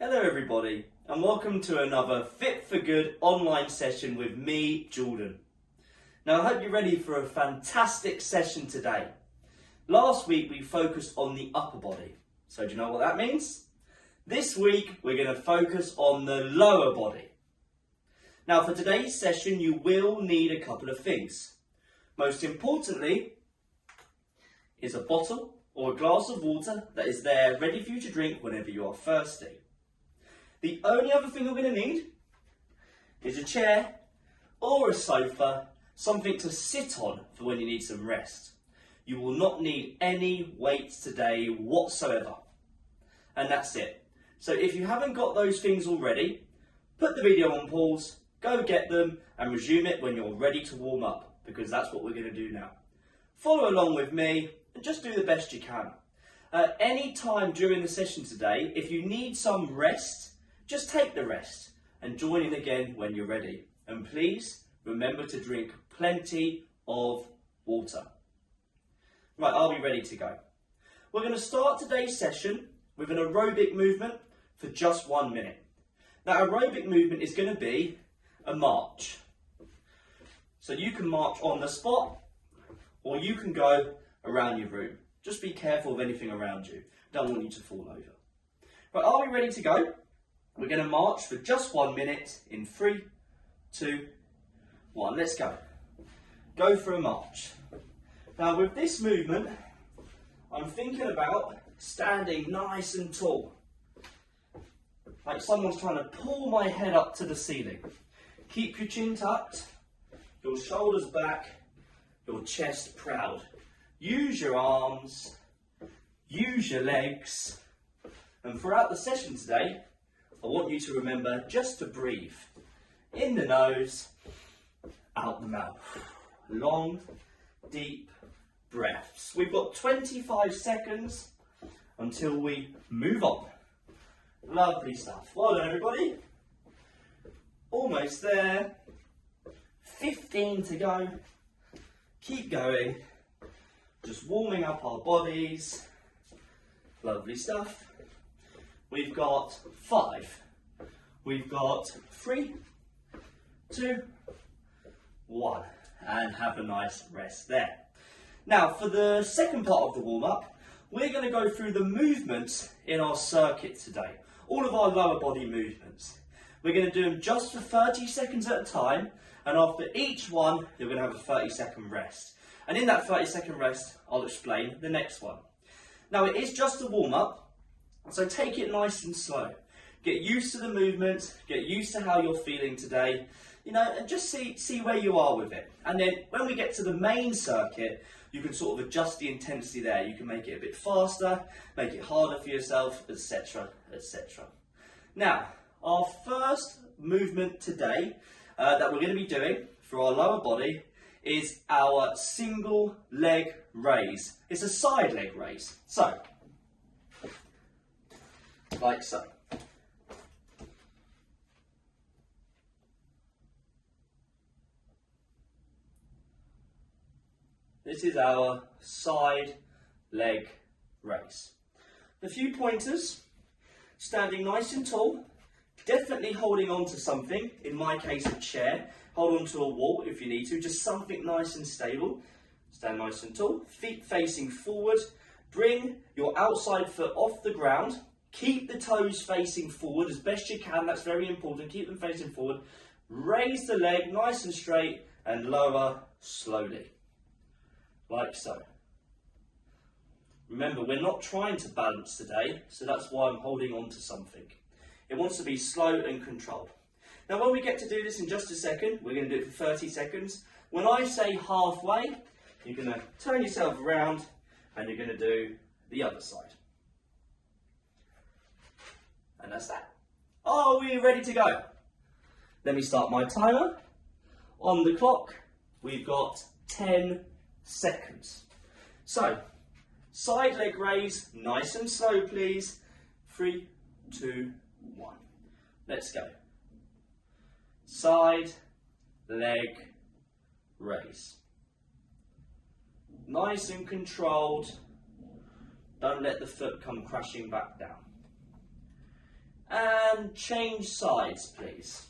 Hello everybody and welcome to another Fit for Good online session with me, Jordan. Now I hope you're ready for a fantastic session today. Last week we focused on the upper body, so do you know what that means? This week we're going to focus on the lower body. Now for today's session you will need a couple of things. Most importantly is a bottle or a glass of water that is there ready for you to drink whenever you are thirsty. The only other thing you're going to need is a chair or a sofa, something to sit on for when you need some rest. You will not need any weights today whatsoever. And that's it. So if you haven't got those things already, put the video on pause, go get them and resume it when you're ready to warm up, because that's what we're going to do now. Follow along with me and just do the best you can. Any time during the session today, if you need some rest, just take the rest and join in again when you're ready. And please remember to drink plenty of water. Right, are we ready to go? We're going to start today's session with an aerobic movement for just 1 minute. That aerobic movement is going to be a march. So you can march on the spot or you can go around your room. Just be careful of anything around you. Don't want you to fall over. Right, are we ready to go? We're going to march for just 1 minute in 3, 2, 1. Let's go. Go for a march. Now with this movement, I'm thinking about standing nice and tall. Like someone's trying to pull my head up to the ceiling. Keep your chin tucked, your shoulders back, your chest proud. Use your arms, use your legs, and throughout the session today, I want you to remember just to breathe. In the nose, out the mouth. Long, deep breaths. We've got 25 seconds until we move on. Lovely stuff. Well done everybody. Almost there. 15 to go. Keep going. Just warming up our bodies. Lovely stuff. We've got 5. We've got 3, 2, 1. And have a nice rest there. Now for the second part of the warm-up, we're going to go through the movements in our circuit today. All of our lower body movements. We're going to do them just for 30 seconds at a time, and after each one, you're going to have a 30-second rest. And in that 30-second rest, I'll explain the next one. Now it is just a warm-up, so take it nice and slow. Get used to the movement, get used to how you're feeling today, and just see where you are with it. And then when we get to the main circuit, you can sort of adjust the intensity there. You can make it a bit faster, make it harder for yourself, etc, etc. Now, our first movement today that we're going to be doing for our lower body is our single leg raise. It's a side leg raise. So, like so. This is our side leg raise. A few pointers, standing nice and tall, definitely holding on to something, in my case a chair, hold on to a wall if you need to, just something nice and stable. Stand nice and tall, feet facing forward, bring your outside foot off the ground, keep the toes facing forward as best you can, that's very important, keep them facing forward, raise the leg nice and straight and lower slowly. Like so. Remember, we're not trying to balance today, so that's why I'm holding on to something. It wants to be slow and controlled. Now when we get to do this in just a second, we're going to do it for 30 seconds. When I say halfway, you're going to turn yourself around and you're going to do the other side. And that's that. Are we ready to go? Let me start my timer. On the clock, we've got 10 seconds. So, side leg raise, nice and slow please. 3, 2, 1. Let's go. Side leg raise. Nice and controlled. Don't let the foot come crashing back down. And change sides, please.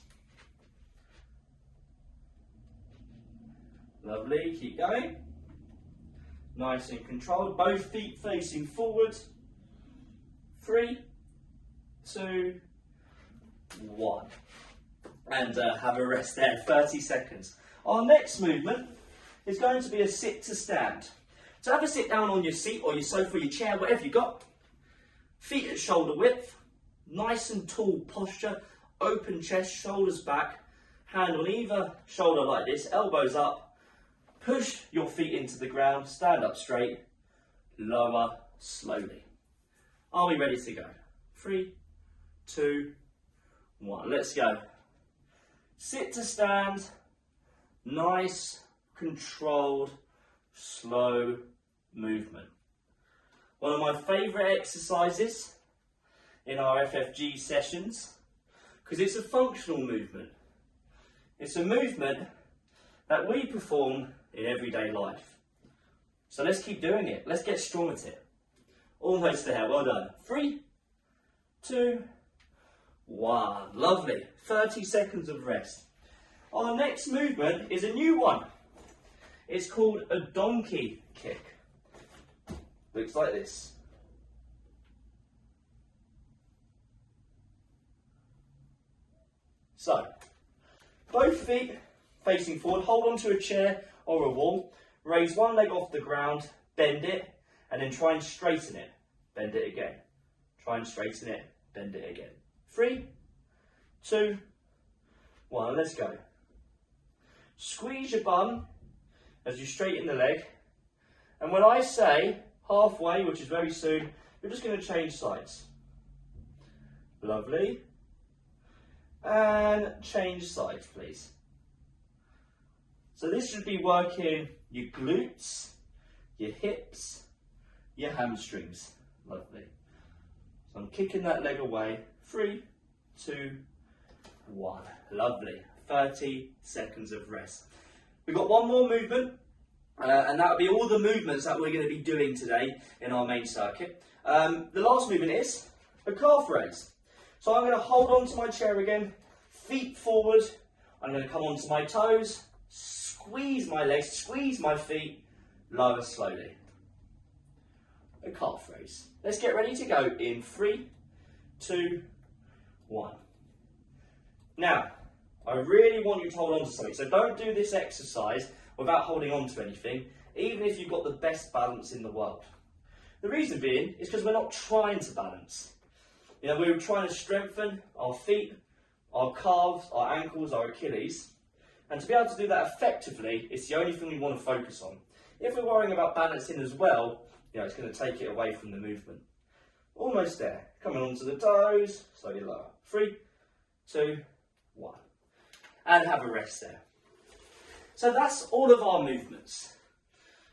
Lovely, keep going. Nice and controlled, both feet facing forward. 3, 2, 1. And have a rest there, 30 seconds. Our next movement is going to be a sit to stand. So have a sit down on your seat or your sofa, your chair, whatever you got. Feet at shoulder width, nice and tall posture, open chest, shoulders back, hand on either shoulder like this, elbows up, push your feet into the ground, stand up straight, lower slowly. Are we ready to go? 3, 2, 1, let's go. Sit to stand, nice, controlled, slow movement. One of my favourite exercises in our FFG sessions, because it's a functional movement. It's a movement that we perform in everyday life. So let's keep doing it. Let's get strong at it. Almost there, well done. 3, 2, 1. Lovely. 30 seconds of rest. Our next movement is a new one. It's called a donkey kick. Looks like this. So, both feet facing forward, hold onto a chair or a wall, raise one leg off the ground, bend it, and then try and straighten it. Bend it again. Try and straighten it, bend it again. 3, 2, 1, let's go. Squeeze your bum as you straighten the leg, and when I say halfway, which is very soon, you're just going to change sides. Lovely. And change sides, please. So this should be working your glutes, your hips, your hamstrings. Lovely. So I'm kicking that leg away. 3, 2, 1. Lovely. 30 seconds of rest. We've got one more movement, and that'll be all the movements that we're going to be doing today in our main circuit. The last movement is a calf raise. So I'm going to hold on to my chair again, feet forward. I'm going to come onto my toes, squeeze my legs, squeeze my feet, lower slowly. A calf raise. Let's get ready to go in 3, 2, 1. Now, I really want you to hold on to something, so don't do this exercise without holding on to anything, even if you've got the best balance in the world. The reason being is because we're not trying to balance. You know, we're trying to strengthen our feet, our calves, our ankles, our Achilles, and to be able to do that effectively, it's the only thing we want to focus on. If we're worrying about balancing as well, you know, it's going to take it away from the movement. Almost there. Coming onto the toes, slightly lower. 3, 2, 1. And have a rest there. So that's all of our movements.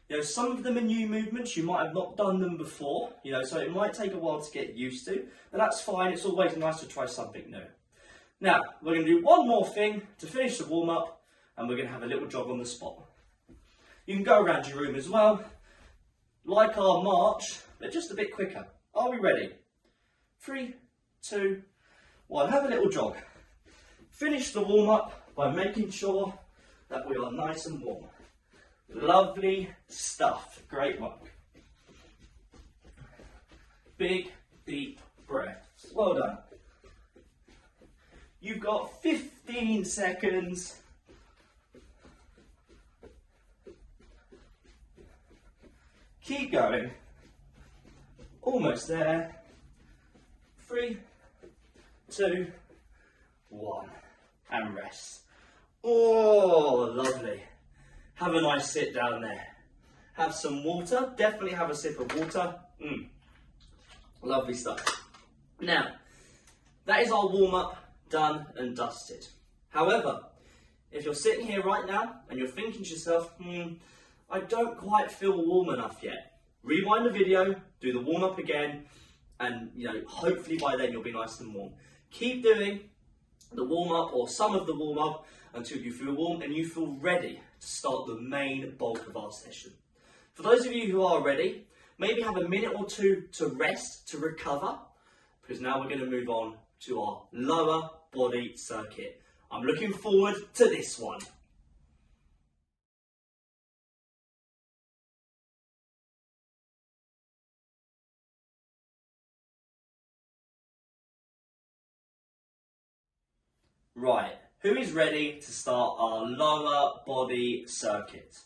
You know, some of them are new movements, you might have not done them before, you know, so it might take a while to get used to, but that's fine, it's always nice to try something new. Now, we're going to do one more thing to finish the warm-up, and we're going to have a little jog on the spot. You can go around your room as well, like our march, but just a bit quicker. Are we ready? 3, 2, 1, have a little jog. Finish the warm-up by making sure that we are nice and warm. Lovely stuff. Great work. Big, deep breaths. Well done. You've got 15 seconds. Keep going. Almost there. 3, 2, 1. And rest. Oh, lovely. Have a nice sit down there. Have some water. Definitely have a sip of water. Lovely stuff. Now, that is our warm-up done and dusted. However, if you're sitting here right now and you're thinking to yourself, I don't quite feel warm enough yet. Rewind the video, do the warm-up again, and you know, hopefully by then you'll be nice and warm. Keep doing the warm-up or some of the warm-up until you feel warm and you feel ready to start the main bulk of our session. For those of you who are ready, maybe have a minute or two to rest, to recover, because now we're going to move on to our lower body circuit. I'm looking forward to this one. Right, who is ready to start our lower body circuit?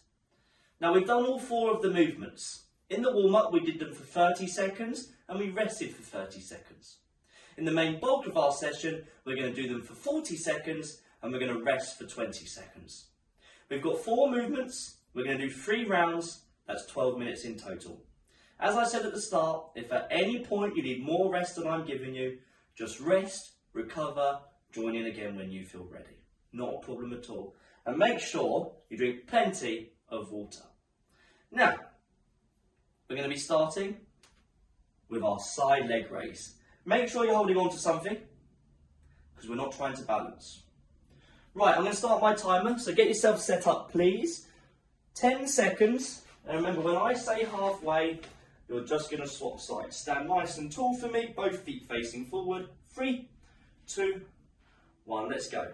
Now we've done all 4 of the movements. In the warm-up we did them for 30 seconds and we rested for 30 seconds. In the main bulk of our session we're going to do them for 40 seconds and we're going to rest for 20 seconds. We've got 4 movements, we're going to do 3 rounds, that's 12 minutes in total. As I said at the start, if at any point you need more rest than I'm giving you, just rest, recover, join in again when you feel ready. Not a problem at all. And make sure you drink plenty of water. Now, we're going to be starting with our side leg raise. Make sure you're holding on to something, because we're not trying to balance. Right, I'm going to start my timer, so get yourself set up please. 10 seconds, and remember when I say halfway, you're just going to swap sides. Stand nice and tall for me, both feet facing forward. 3, 2, 1, let's go.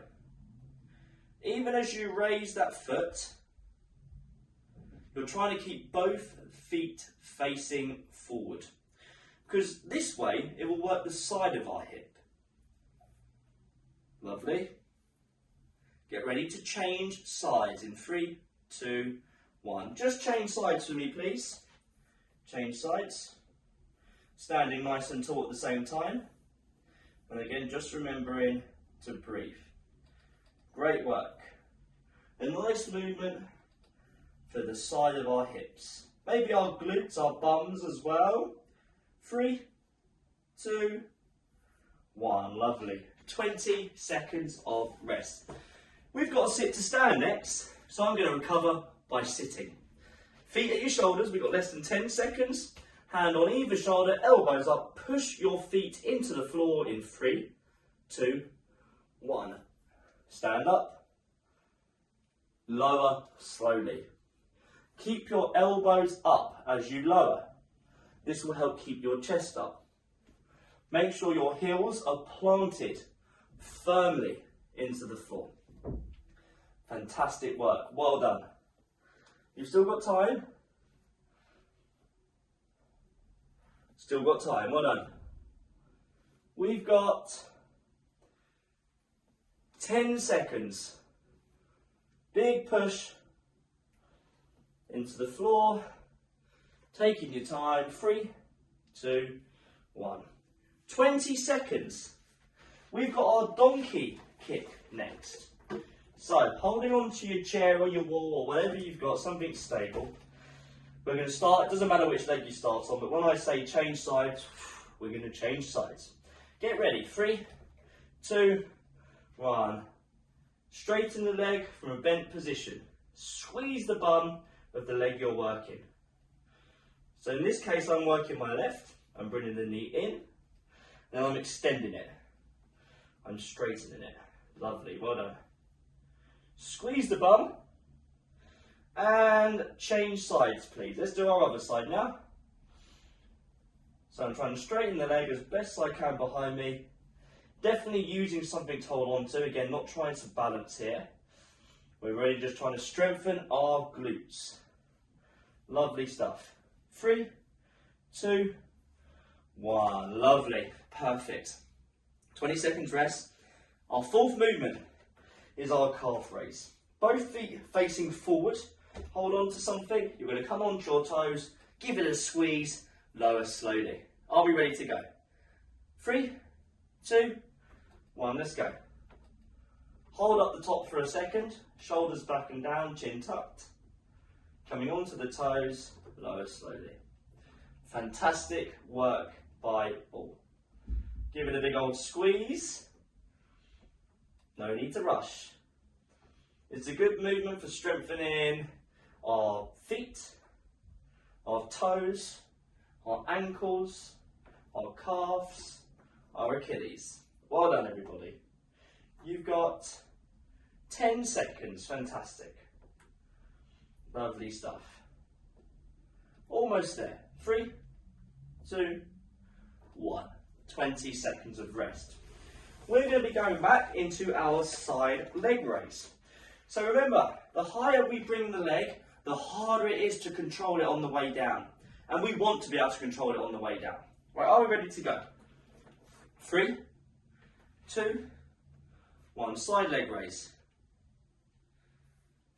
Even as you raise that foot, you're trying to keep both feet facing forward. Because this way, it will work the side of our hip. Lovely. Get ready to change sides in 3, 2, 1. Just change sides for me, please. Change sides. Standing nice and tall at the same time. And again, just remembering to breathe. Great work. A nice movement for the side of our hips. Maybe our glutes, our bums as well. 3, 2, 1. Lovely. 20 seconds of rest. We've got to sit to stand next, so I'm going to recover by sitting. Feet at your shoulders, we've got less than 10 seconds. Hand on either shoulder, elbows up. Push your feet into the floor in 3, 2, 1. Stand up. Lower slowly. Keep your elbows up as you lower. This will help keep your chest up. Make sure your heels are planted firmly into the floor. Fantastic work. Well done. You've still got time. Still got time. Well done. We've got 10 seconds. Big push into the floor. Taking your time. 3, 2, 1. 20 seconds. We've got our donkey kick next. So, holding on to your chair or your wall or whatever you've got, something stable. We're going to start, it doesn't matter which leg you start on, but when I say change sides, we're going to change sides. Get ready. 3, 2, 1. Straighten the leg from a bent position. Squeeze the bum of the leg you're working. So in this case, I'm working my left. I'm bringing the knee in. And I'm extending it. I'm straightening it. Lovely. Well done. Squeeze the bum. And change sides, please. Let's do our other side now. So I'm trying to straighten the leg as best I can behind me. Definitely using something to hold on to. Again, not trying to balance here. We're really just trying to strengthen our glutes. Lovely stuff. 3, 2, 1. Lovely. Perfect. 20 seconds rest. Our fourth movement is our calf raise. Both feet facing forward. Hold on to something. You're going to come onto your toes. Give it a squeeze. Lower slowly. Are we ready to go? 3, 2, 1. Let's go. Hold up the top for a second. Shoulders back and down. Chin tucked. Coming onto the toes. Lower slowly. Fantastic work by all. Give it a big old squeeze. No need to rush. It's a good movement for strengthening our feet, our toes, our ankles, our calves, our Achilles. Well done, everybody. You've got 10 seconds. Fantastic. Lovely stuff. Almost there. 3, 2, 1. 20 seconds of rest. We're going to be going back into our side leg raise. So remember, the higher we bring the leg, the harder it is to control it on the way down. And we want to be able to control it on the way down. Right, are we ready to go? 3, 2, 1, side leg raise.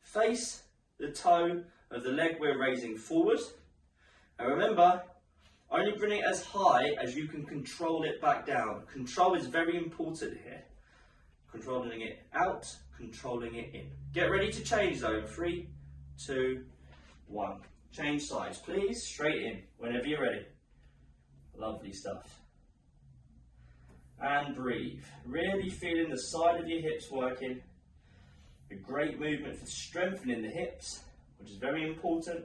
Face the toe of the leg we're raising forward. And remember, only bring it as high as you can control it back down. Control is very important here. Controlling it out, controlling it in. Get ready to change though. 3, 2, 1. Change sides, please. Straight in, whenever you're ready. Lovely stuff. And breathe. Really feeling the side of your hips working. A great movement for strengthening the hips, which is very important,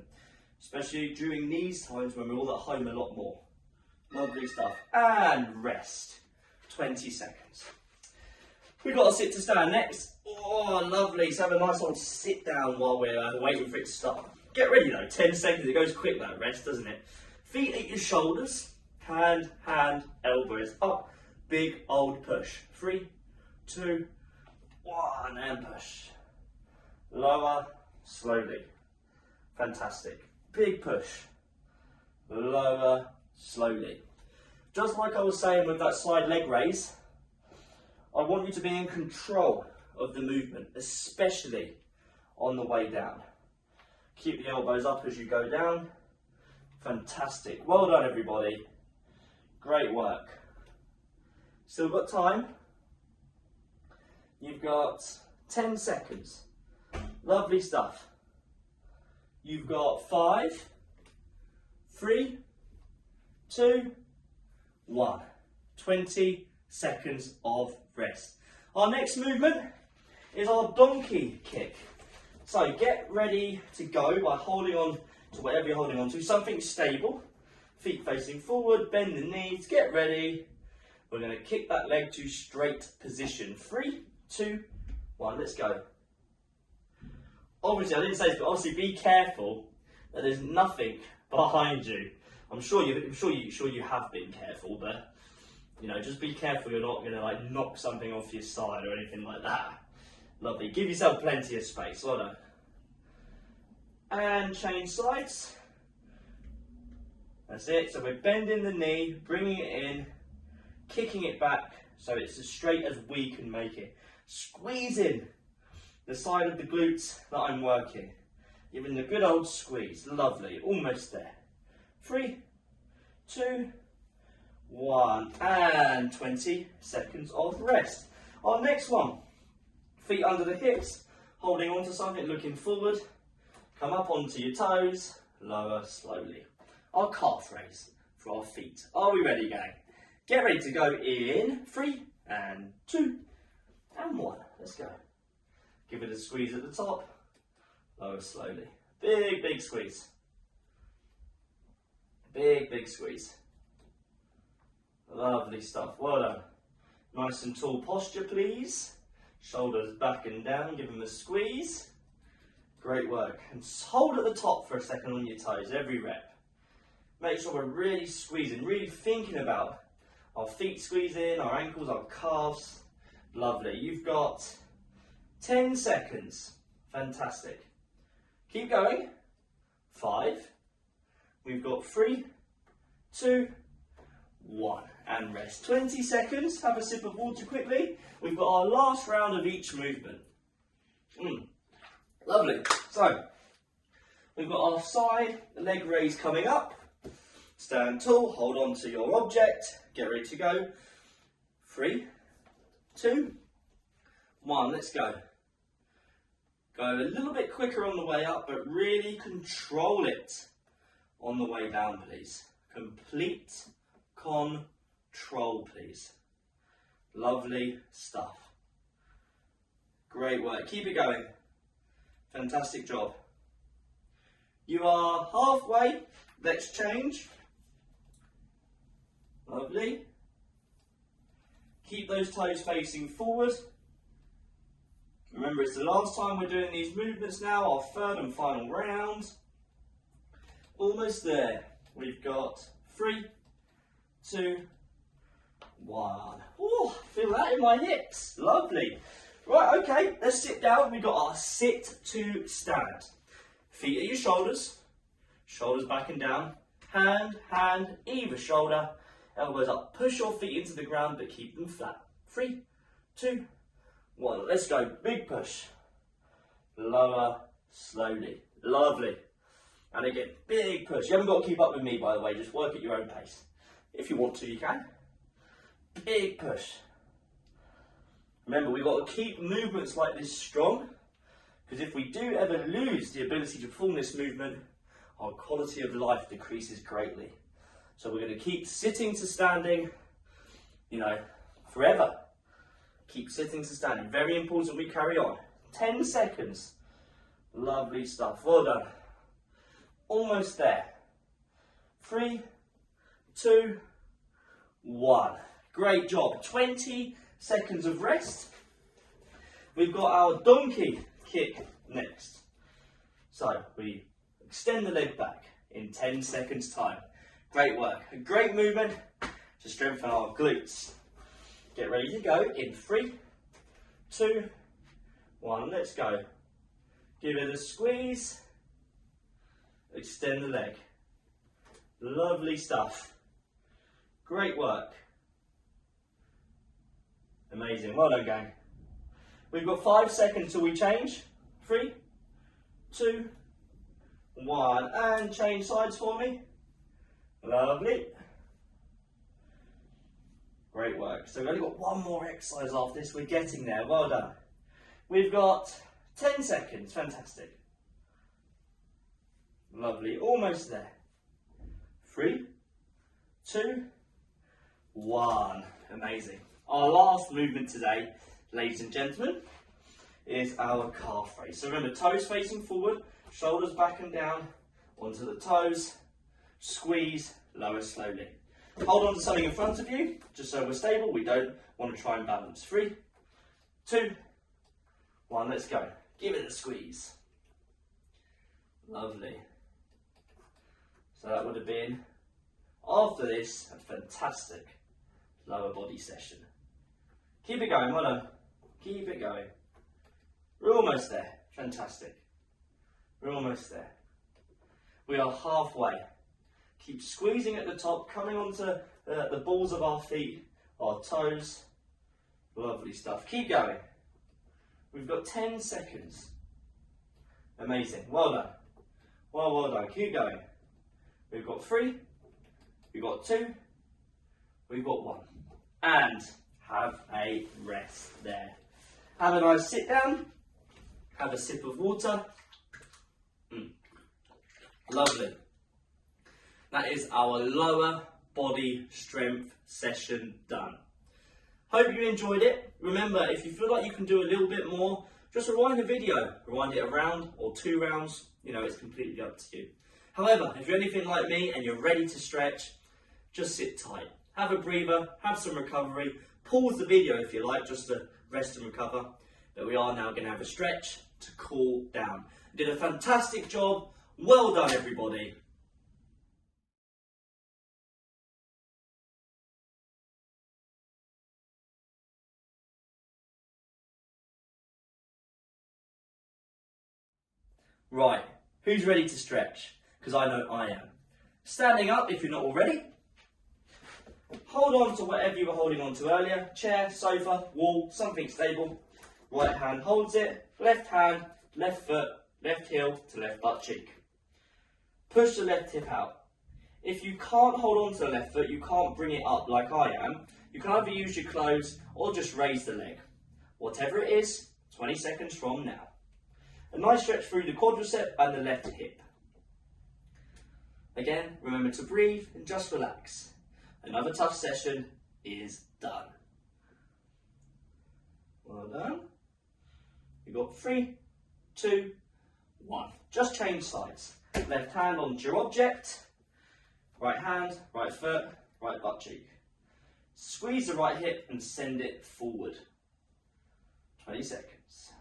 especially during these times when we're all at home a lot more. Lovely stuff. And rest. 20 seconds. We've got to sit to stand next. Oh, lovely. So have a nice old sit down while we're waiting for it to start. Get ready though. 10 seconds. It goes quick, that rest, doesn't it? Feet at your shoulders. Hand, elbows up. Big old push. 3, 2, 1, and push. Lower, slowly. Fantastic. Big push. Lower, slowly. Just like I was saying with that side leg raise, I want you to be in control of the movement, especially on the way down. Keep the elbows up as you go down. Fantastic. Well done, everybody. Great work. Still got time? You've got 10 seconds. Lovely stuff. You've got 5, 3, 2, 1. 20 seconds of rest. Our next movement is our donkey kick. So get ready to go by holding on to whatever you're holding on to. Something stable. Feet facing forward, bend the knees, get ready. We're going to kick that leg to straight position. 3, 2, 1, let's go. Obviously, I didn't say this, but obviously be careful that there's nothing behind you. I'm sure you have been careful, but you know, just be careful you're not going to like knock something off your side or anything like that. Lovely. Give yourself plenty of space. Well done. And change sides. That's it. So we're bending the knee, bringing it in, kicking it back so it's as straight as we can make it. Squeezing the side of the glutes that I'm working. Giving the good old squeeze. Lovely. Almost there. 3, 2, 1. And 20 seconds of rest. Our next one. Feet under the hips. Holding on to something, looking forward. Come up onto your toes. Lower slowly. Our calf raise for our feet. Are we ready, gang? Get ready to go in 3 and 2 and 1. Let's go. Give it a squeeze at the top. Lower slowly. Big, big squeeze. Big, big squeeze. Lovely stuff. Well done. Nice and tall posture, please. Shoulders back and down. Give them a squeeze. Great work. And hold at the top for a second on your toes, every rep. Make sure we're really squeezing, really thinking about our feet squeezing, our ankles, our calves. Lovely. You've got 10 seconds. Fantastic. Keep going. 5. We've got 3, 2, 1. And rest. 20 seconds. Have a sip of water quickly. We've got our last round of each movement. Lovely. So, we've got our side leg raise coming up. Stand tall. Hold on to your object. Get ready to go. 3, 2, 1. Let's go. Go a little bit quicker on the way up, but really control it on the way down, please. Complete control, please. Lovely stuff. Great work. Keep it going. Fantastic job. You are halfway. Let's change. Lovely. Keep those toes facing forward. Remember, it's the last time we're doing these movements now, our third and final round. Almost there. We've got 3, 2, 1. Oh, feel that in my hips. Lovely. Right, okay, let's sit down. We've got our sit to stand. Feet at your shoulders. Shoulders back and down. Hand, either shoulder. Elbows up. Push your feet into the ground, but keep them flat. 3, 2, 1. Let's go. Big push. Lower, slowly. Lovely. And again, big push. You haven't got to keep up with me, by the way. Just work at your own pace. If you want to, you can. Big push. Remember, we've got to keep movements like this strong, because if we do ever lose the ability to perform this movement, our quality of life decreases greatly. So we're going to keep sitting to standing, forever. Keep sitting to standing. Very important we carry on. 10 seconds. Lovely stuff. Well done. Almost there. 3, 2, 1. Great job. 20 seconds of rest. We've got our donkey kick next. So we extend the leg back in 10 seconds time. Great work. A great movement to strengthen our glutes. Get ready to go in 3, 2, 1. Let's go. Give it a squeeze. Extend the leg. Lovely stuff. Great work. Amazing. Well done, gang. We've got 5 seconds till we change. 3, 2, 1. And change sides for me. Lovely. Great work. So we've only got one more exercise after this. We're getting there. Well done. We've got 10 seconds. Fantastic. Lovely. Almost there. 3, 2, 1. Amazing. Our last movement today, ladies and gentlemen, is our calf raise. So remember, toes facing forward, shoulders back and down, onto the toes, squeeze, lower slowly. Hold on to something in front of you, just so we're stable. We don't want to try and balance. 3, 2, 1, let's go. Give it a squeeze. Lovely. So that would have been, after this, a fantastic lower body session. Keep it going, well done. Keep it going. We're almost there. Fantastic. We're almost there. We are halfway. Keep squeezing at the top, coming onto the balls of our feet, our toes. Lovely stuff. Keep going. We've got 10 seconds. Amazing. Well done. Well done. Keep going. We've got 3. We've got 2. We've got 1. And have a rest there. Have a nice sit down. Have a sip of water. Lovely. That is our lower body strength session done. Hope you enjoyed it. Remember, if you feel like you can do a little bit more, just rewind the video. Rewind it a round or 2 rounds. It's completely up to you. However, if you're anything like me and you're ready to stretch, just sit tight. Have a breather, have some recovery. Pause the video if you like, just to rest and recover. But we are now going to have a stretch to cool down. You did a fantastic job. Well done, everybody. Right, who's ready to stretch? Because I know I am. Standing up if you're not already. Hold on to whatever you were holding on to earlier. Chair, sofa, wall, something stable. Right hand holds it. Left hand, left foot, left heel to left butt cheek. Push the left hip out. If you can't hold on to the left foot, you can't bring it up like I am. You can either use your clothes or just raise the leg. Whatever it is, 20 seconds from now. A nice stretch through the quadricep and the left hip. Again, remember to breathe and just relax. Another tough session is done. Well done. You've got 3, 2, 1. Just change sides. Left hand onto your object. Right hand, right foot, right butt cheek. Squeeze the right hip and send it forward. 20 seconds.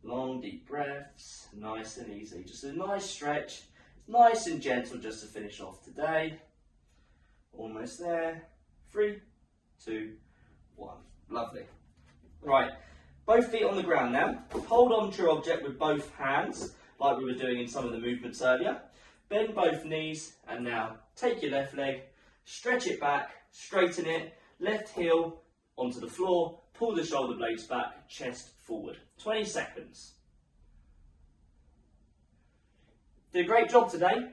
Long deep breaths, nice and easy. Just a nice stretch, nice and gentle just to finish off today. Almost there. 3, 2, 1. Lovely. Right, both feet on the ground now. Hold on to your object with both hands, like we were doing in some of the movements earlier. Bend both knees, and now take your left leg, stretch it back, straighten it, left heel onto the floor, pull the shoulder blades back, chest forward. 20 seconds. Did a great job today.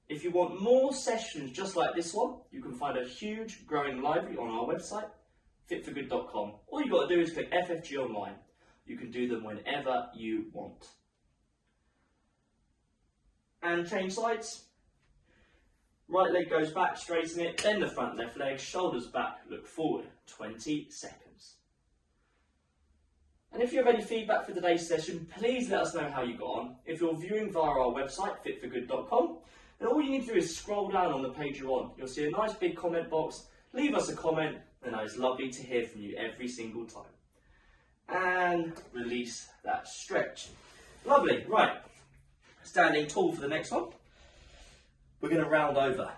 If you want more sessions just like this one, you can find a huge growing library on our website, fitforgood.com. All you've got to do is click FFG online. You can do them whenever you want. And change sides. Right leg goes back, straighten it, then the front left leg, shoulders back, look forward. 20 seconds. And if you have any feedback for today's session, please let us know how you got on. If you're viewing via our website, fitforgood.com, then all you need to do is scroll down on the page you're on. You'll see a nice big comment box. Leave us a comment, and it's lovely to hear from you every single time. And release that stretch. Lovely. Right. Standing tall for the next one. We're going to round over.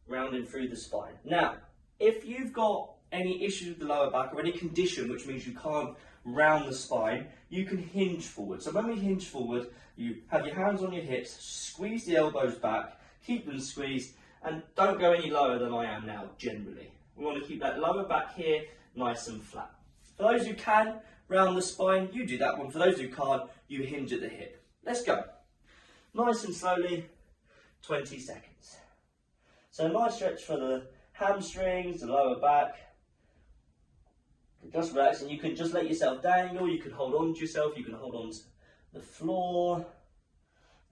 Rounding through the spine. Now, if you've got any issues with the lower back or any condition which means you can't round the spine, you can hinge forward. So when we hinge forward, you have your hands on your hips, squeeze the elbows back, keep them squeezed, and don't go any lower than I am now, generally. We want to keep that lower back here nice and flat. For those who can round the spine, you do that one. For those who can't, you hinge at the hip. Let's go. Nice and slowly, 20 seconds. So a nice stretch for the hamstrings, the lower back. Just relax, and you can just let yourself dangle, you can hold on to yourself, you can hold on to the floor,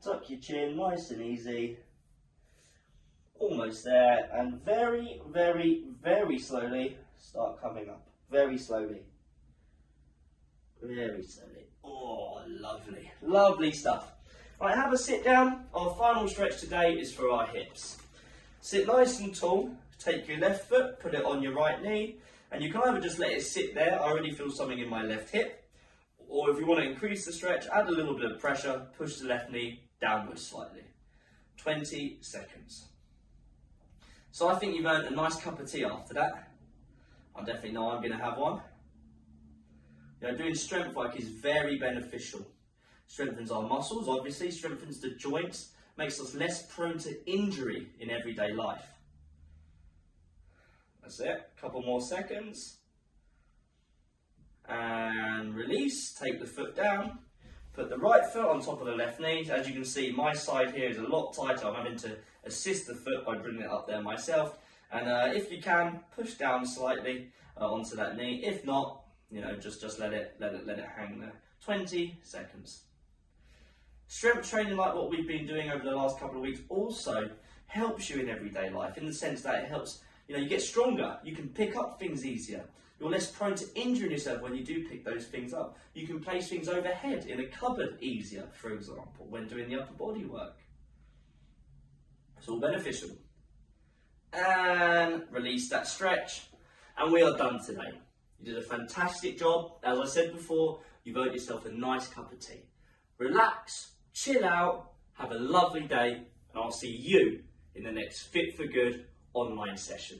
tuck your chin, nice and easy, almost there, and very, very, very slowly start coming up, very slowly, oh lovely, lovely stuff. Right, have a sit down. Our final stretch today is for our hips. Sit nice and tall, take your left foot, put it on your right knee, and you can either just let it sit there, I already feel something in my left hip, or if you want to increase the stretch, add a little bit of pressure, push the left knee downwards slightly. 20 seconds. So I think you've earned a nice cup of tea after that. I definitely know I'm going to have one. You know, doing strength work is very beneficial. Strengthens our muscles, obviously, strengthens the joints, makes us less prone to injury in everyday life. That's it, a couple more seconds. And release, take the foot down, put the right foot on top of the left knee. As you can see, my side here is a lot tighter. I'm having to assist the foot by bringing it up there myself. And if you can, push down slightly onto that knee. If not, you know, just let it hang there. 20 seconds. Strength training, like what we've been doing over the last couple of weeks, also helps you in everyday life, in the sense that it helps, you know, you get stronger, you can pick up things easier, you're less prone to injuring yourself when you do pick those things up. You can place things overhead in a cupboard easier, for example, when doing the upper body work. It's all beneficial. And release that stretch, and we are done today. You did a fantastic job. As I said before, you've earned yourself a nice cup of tea. Relax, chill out, have a lovely day, and I'll see you in the next Fit for Good online session.